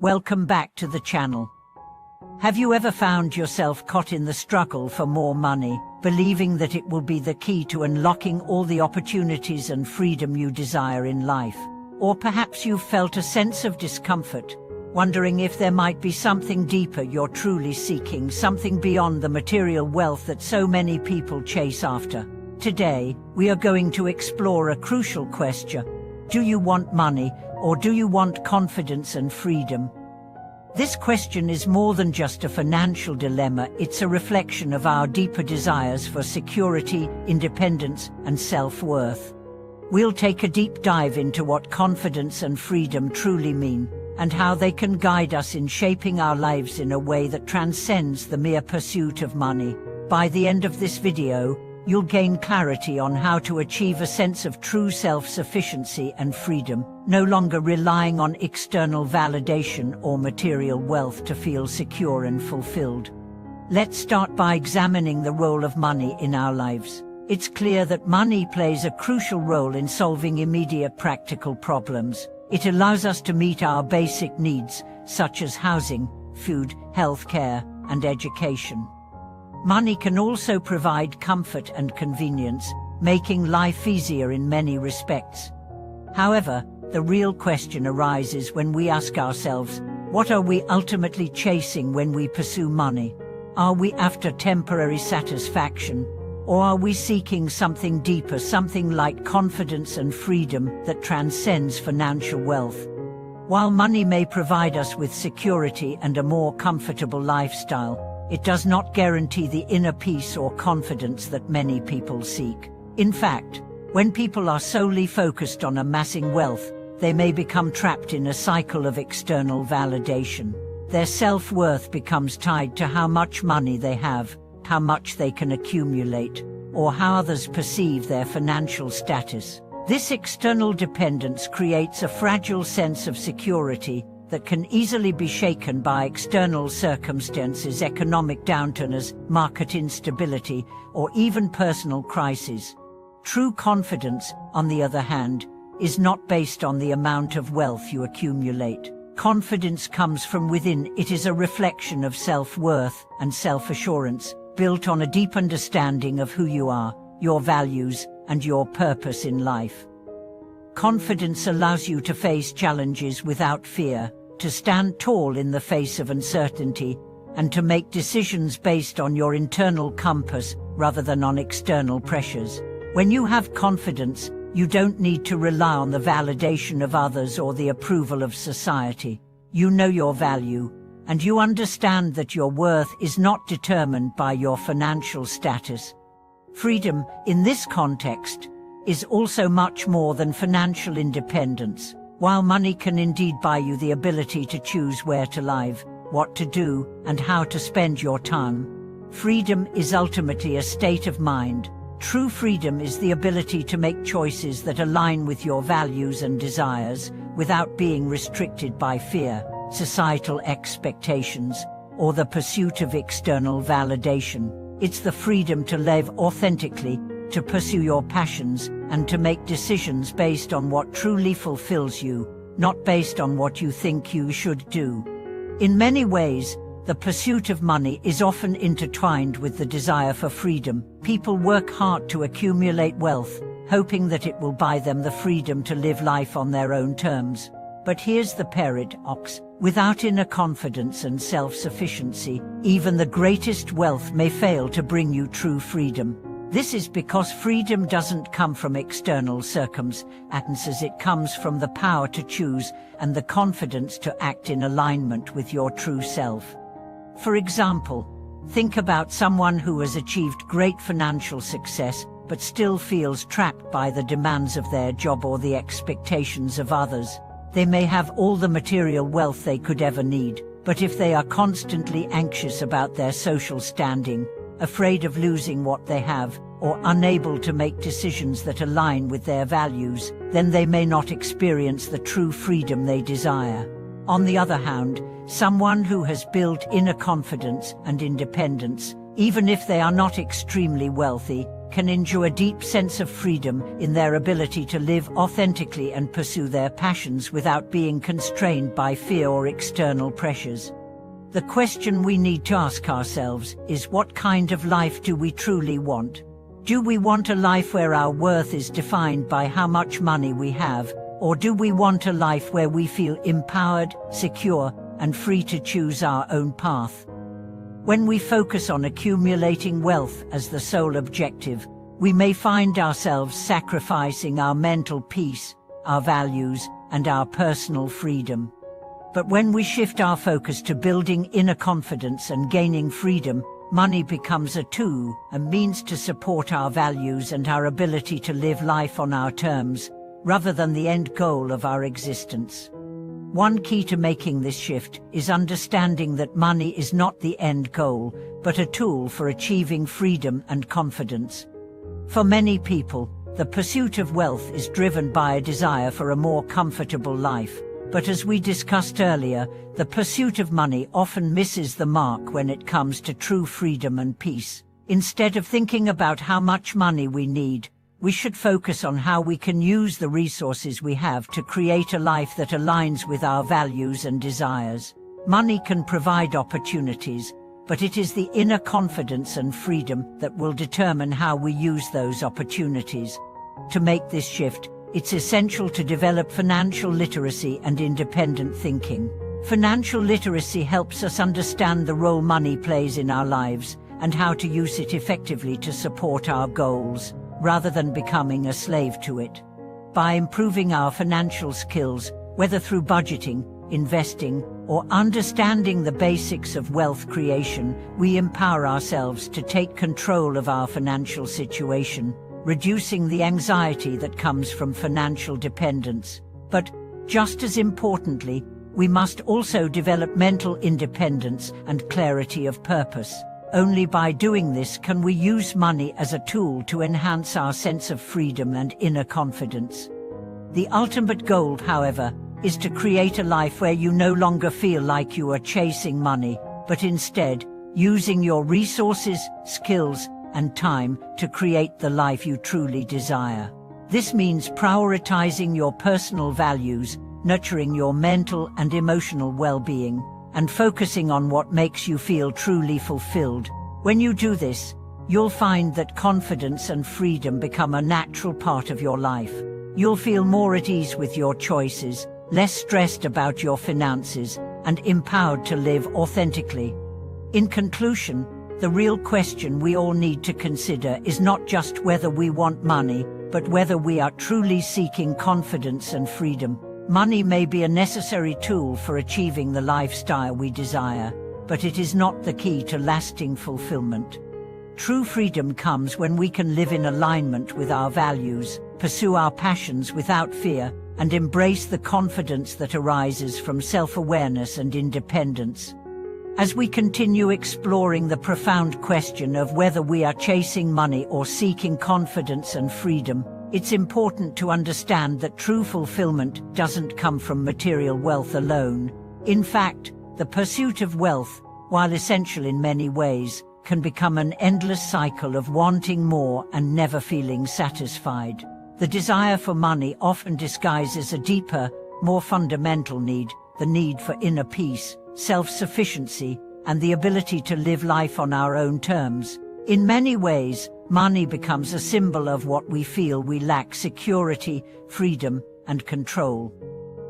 Welcome back to the channel. Have you ever found yourself caught in the struggle for more money, believing that it will be the key to unlocking all the opportunities and freedom you desire in life? Or perhaps you've felt a sense of discomfort, wondering if there might be something deeper you're truly seeking, something beyond the material wealth that so many people chase after. Today, we are going to explore a crucial question. Do you want money, or do you want confidence and freedom? This question is more than just a financial dilemma, it's a reflection of our deeper desires for security, independence, and self-worth. We'll take a deep dive into what confidence and freedom truly mean, and how they can guide us in shaping our lives in a way that transcends the mere pursuit of money. By the end of this video, you'll gain clarity on how to achieve a sense of true self-sufficiency and freedom, no longer relying on external validation or material wealth to feel secure and fulfilled. Let's start by examining the role of money in our lives. It's clear that money plays a crucial role in solving immediate practical problems. It allows us to meet our basic needs, such as housing, food, healthcare, and education. Money can also provide comfort and convenience, making life easier in many respects. However, the real question arises when we ask ourselves, what are we ultimately chasing when we pursue money? Are we after temporary satisfaction, or are we seeking something deeper, something like confidence and freedom that transcends financial wealth? While money may provide us with security and a more comfortable lifestyle, it does not guarantee the inner peace or confidence that many people seek. In fact, when people are solely focused on amassing wealth, they may become trapped in a cycle of external validation. Their self-worth becomes tied to how much money they have, how much they can accumulate, or how others perceive their financial status. This external dependence creates a fragile sense of security that can easily be shaken by external circumstances, economic downturns, market instability, or even personal crises. True confidence, on the other hand, is not based on the amount of wealth you accumulate. Confidence comes from within. It is a reflection of self-worth and self-assurance, built on a deep understanding of who you are, your values, and your purpose in life. Confidence allows you to face challenges without fear, to stand tall in the face of uncertainty, and to make decisions based on your internal compass rather than on external pressures. When you have confidence, you don't need to rely on the validation of others or the approval of society. You know your value, and you understand that your worth is not determined by your financial status. Freedom, in this context, is also much more than financial independence. While money can indeed buy you the ability to choose where to live, what to do, and how to spend your time, freedom is ultimately a state of mind. True freedom is the ability to make choices that align with your values and desires, without being restricted by fear, societal expectations, or the pursuit of external validation. It's the freedom to live authentically, to pursue your passions, and to make decisions based on what truly fulfills you, not based on what you think you should do. In many ways, the pursuit of money is often intertwined with the desire for freedom. People work hard to accumulate wealth, hoping that it will buy them the freedom to live life on their own terms. But here's the paradox. Without inner confidence and self-sufficiency, even the greatest wealth may fail to bring you true freedom. This is because freedom doesn't come from external circumstances, it comes from the power to choose and the confidence to act in alignment with your true self. For example, think about someone who has achieved great financial success but still feels trapped by the demands of their job or the expectations of others. They may have all the material wealth they could ever need, but if they are constantly anxious about their social standing, afraid of losing what they have, or unable to make decisions that align with their values, then they may not experience the true freedom they desire. On the other hand, someone who has built inner confidence and independence, even if they are not extremely wealthy, can enjoy a deep sense of freedom in their ability to live authentically and pursue their passions without being constrained by fear or external pressures. The question we need to ask ourselves is, what kind of life do we truly want? Do we want a life where our worth is defined by how much money we have, or do we want a life where we feel empowered, secure, and free to choose our own path? When we focus on accumulating wealth as the sole objective, we may find ourselves sacrificing our mental peace, our values, and our personal freedom. But when we shift our focus to building inner confidence and gaining freedom, money becomes a tool, a means to support our values and our ability to live life on our terms, rather than the end goal of our existence. One key to making this shift is understanding that money is not the end goal, but a tool for achieving freedom and confidence. For many people, the pursuit of wealth is driven by a desire for a more comfortable life. But as we discussed earlier, the pursuit of money often misses the mark when it comes to true freedom and peace. Instead of thinking about how much money we need, we should focus on how we can use the resources we have to create a life that aligns with our values and desires. Money can provide opportunities, but it is the inner confidence and freedom that will determine how we use those opportunities. To make this shift, it's essential to develop financial literacy and independent thinking. Financial literacy helps us understand the role money plays in our lives and how to use it effectively to support our goals, rather than becoming a slave to it. By improving our financial skills, whether through budgeting, investing, or understanding the basics of wealth creation, we empower ourselves to take control of our financial situation, reducing the anxiety that comes from financial dependence. But, just as importantly, we must also develop mental independence and clarity of purpose. Only by doing this can we use money as a tool to enhance our sense of freedom and inner confidence. The ultimate goal, however, is to create a life where you no longer feel like you are chasing money, but instead, using your resources, skills, and time to create the life you truly desire. This means prioritizing your personal values, nurturing your mental and emotional well-being, and focusing on what makes you feel truly fulfilled. When you do this, you'll find that confidence and freedom become a natural part of your life. You'll feel more at ease with your choices, less stressed about your finances, and empowered to live authentically. In conclusion, the real question we all need to consider is not just whether we want money, but whether we are truly seeking confidence and freedom. Money may be a necessary tool for achieving the lifestyle we desire, but it is not the key to lasting fulfillment. True freedom comes when we can live in alignment with our values, pursue our passions without fear, and embrace the confidence that arises from self-awareness and independence. As we continue exploring the profound question of whether we are chasing money or seeking confidence and freedom, it's important to understand that true fulfillment doesn't come from material wealth alone. In fact, the pursuit of wealth, while essential in many ways, can become an endless cycle of wanting more and never feeling satisfied. The desire for money often disguises a deeper, more fundamental need, the need for inner peace, self-sufficiency, and the ability to live life on our own terms. In many ways, money becomes a symbol of what we feel we lack: security, freedom, and control.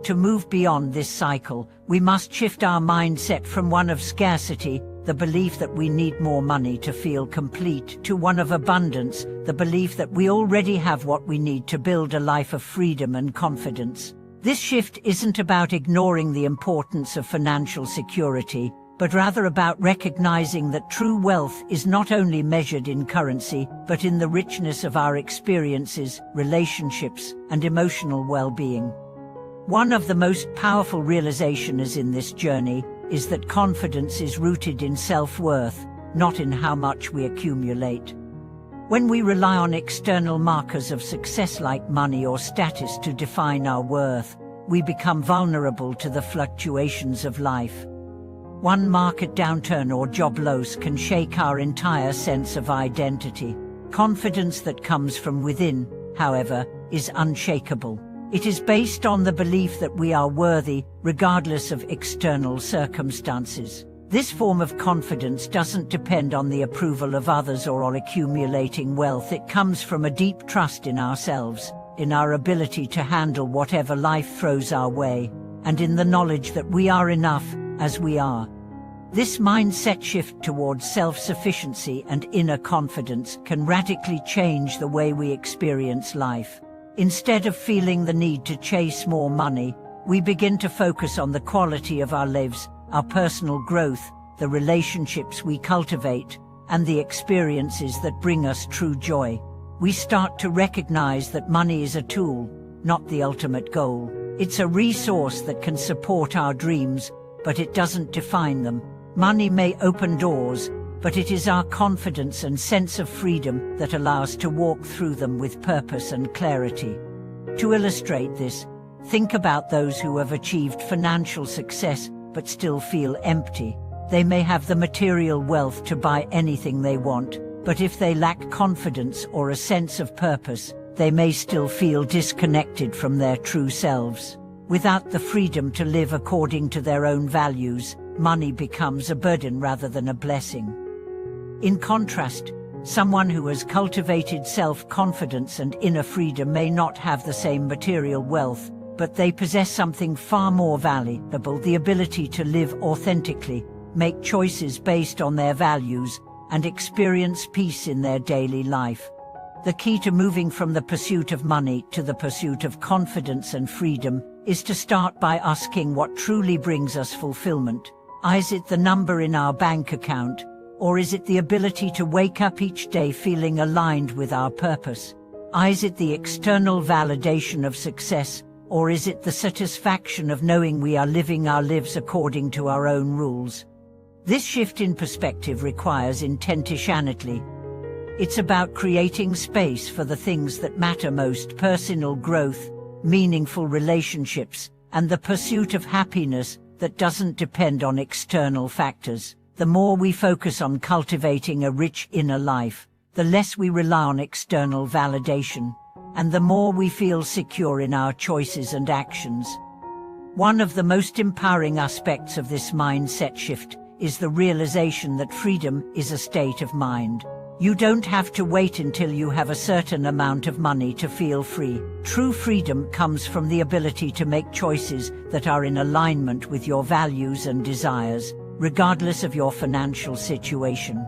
To move beyond this cycle, we must shift our mindset from one of scarcity, the belief that we need more money to feel complete, to one of abundance, the belief that we already have what we need to build a life of freedom and confidence. This shift isn't about ignoring the importance of financial security, but rather about recognizing that true wealth is not only measured in currency, but in the richness of our experiences, relationships, and emotional well-being. One of the most powerful realizations in this journey is that confidence is rooted in self-worth, not in how much we accumulate. When we rely on external markers of success like money or status to define our worth, we become vulnerable to the fluctuations of life. One market downturn or job loss can shake our entire sense of identity. Confidence that comes from within, however, is unshakable. It is based on the belief that we are worthy, regardless of external circumstances. This form of confidence doesn't depend on the approval of others or on accumulating wealth. It comes from a deep trust in ourselves, in our ability to handle whatever life throws our way, and in the knowledge that we are enough as we are. This mindset shift towards self-sufficiency and inner confidence can radically change the way we experience life. Instead of feeling the need to chase more money, we begin to focus on the quality of our lives, our personal growth, the relationships we cultivate, and the experiences that bring us true joy. We start to recognize that money is a tool, not the ultimate goal. It's a resource that can support our dreams, but it doesn't define them. Money may open doors, but it is our confidence and sense of freedom that allow us to walk through them with purpose and clarity. To illustrate this, think about those who have achieved financial success but still feel empty. They may have the material wealth to buy anything they want, but if they lack confidence or a sense of purpose, they may still feel disconnected from their true selves. Without the freedom to live according to their own values, money becomes a burden rather than a blessing. In contrast, someone who has cultivated self-confidence and inner freedom may not have the same material wealth, but they possess something far more valuable: the ability to live authentically, make choices based on their values, and experience peace in their daily life. The key to moving from the pursuit of money to the pursuit of confidence and freedom is to start by asking what truly brings us fulfillment. Is it the number in our bank account, or is it the ability to wake up each day feeling aligned with our purpose? Is it the external validation of success, or is it the satisfaction of knowing we are living our lives according to our own rules? This shift in perspective requires intentionality. It's about creating space for the things that matter most: personal growth, meaningful relationships, and the pursuit of happiness that doesn't depend on external factors. The more we focus on cultivating a rich inner life, the less we rely on external validation, and the more we feel secure in our choices and actions. One of the most empowering aspects of this mindset shift is the realization that freedom is a state of mind. You don't have to wait until you have a certain amount of money to feel free. True freedom comes from the ability to make choices that are in alignment with your values and desires, regardless of your financial situation.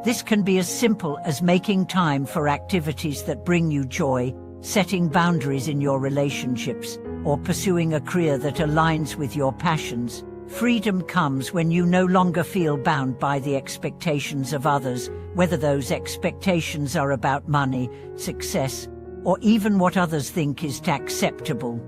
This can be as simple as making time for activities that bring you joy, setting boundaries in your relationships, or pursuing a career that aligns with your passions. Freedom comes when you no longer feel bound by the expectations of others, whether those expectations are about money, success, or even what others think is acceptable.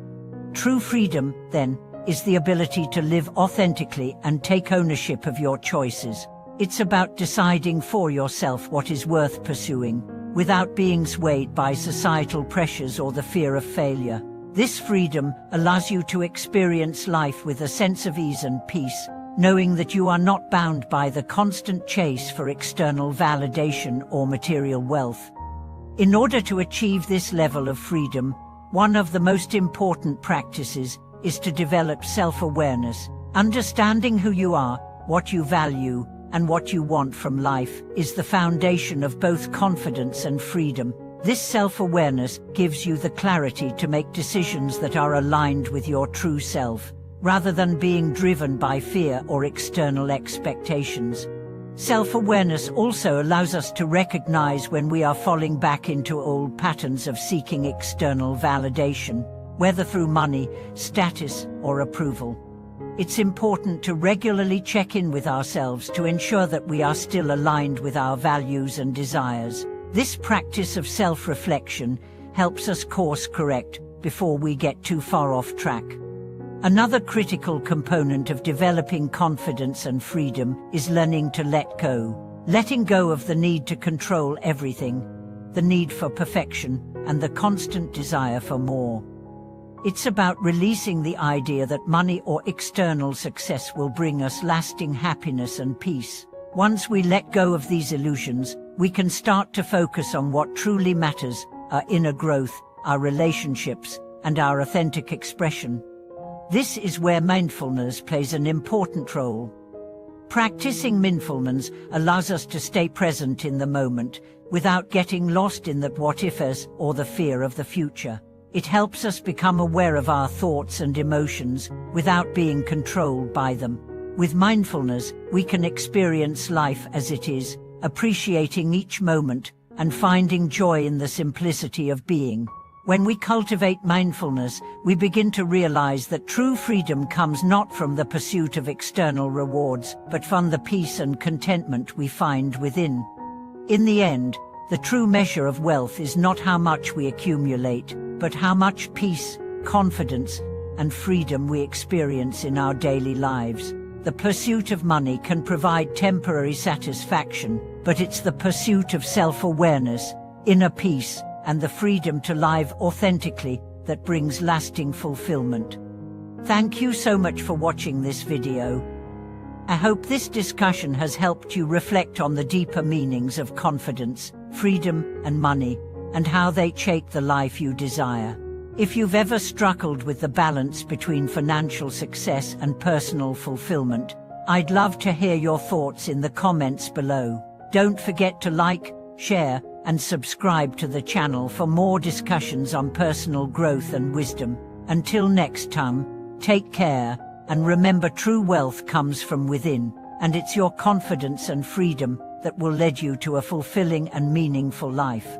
True freedom, then, is the ability to live authentically and take ownership of your choices. It's about deciding for yourself what is worth pursuing, without being swayed by societal pressures or the fear of failure. This freedom allows you to experience life with a sense of ease and peace, knowing that you are not bound by the constant chase for external validation or material wealth. In order to achieve this level of freedom, one of the most important practices is to develop self-awareness. Understanding who you are, what you value, and what you want from life is the foundation of both confidence and freedom. This self-awareness gives you the clarity to make decisions that are aligned with your true self, rather than being driven by fear or external expectations. Self-awareness also allows us to recognize when we are falling back into old patterns of seeking external validation, whether through money, status, or approval. It's important to regularly check in with ourselves to ensure that we are still aligned with our values and desires. This practice of self-reflection helps us course correct before we get too far off track. Another critical component of developing confidence and freedom is learning to let go. Letting go of the need to control everything, the need for perfection, and the constant desire for more. It's about releasing the idea that money or external success will bring us lasting happiness and peace. Once we let go of these illusions, we can start to focus on what truly matters: our inner growth, our relationships, and our authentic expression. This is where mindfulness plays an important role. Practicing mindfulness allows us to stay present in the moment, without getting lost in the what-ifs or the fear of the future. It helps us become aware of our thoughts and emotions, without being controlled by them. With mindfulness, we can experience life as it is, appreciating each moment, and finding joy in the simplicity of being. When we cultivate mindfulness, we begin to realize that true freedom comes not from the pursuit of external rewards, but from the peace and contentment we find within. In the end, the true measure of wealth is not how much we accumulate, but how much peace, confidence, and freedom we experience in our daily lives. The pursuit of money can provide temporary satisfaction, but it's the pursuit of self-awareness, inner peace, and the freedom to live authentically that brings lasting fulfillment. Thank you so much for watching this video. I hope this discussion has helped you reflect on the deeper meanings of confidence, freedom, and money, and how they shape the life you desire. If you've ever struggled with the balance between financial success and personal fulfillment, I'd love to hear your thoughts in the comments below. Don't forget to like, share, and subscribe to the channel for more discussions on personal growth and wisdom. Until next time, take care, and remember, true wealth comes from within, and it's your confidence and freedom that will lead you to a fulfilling and meaningful life.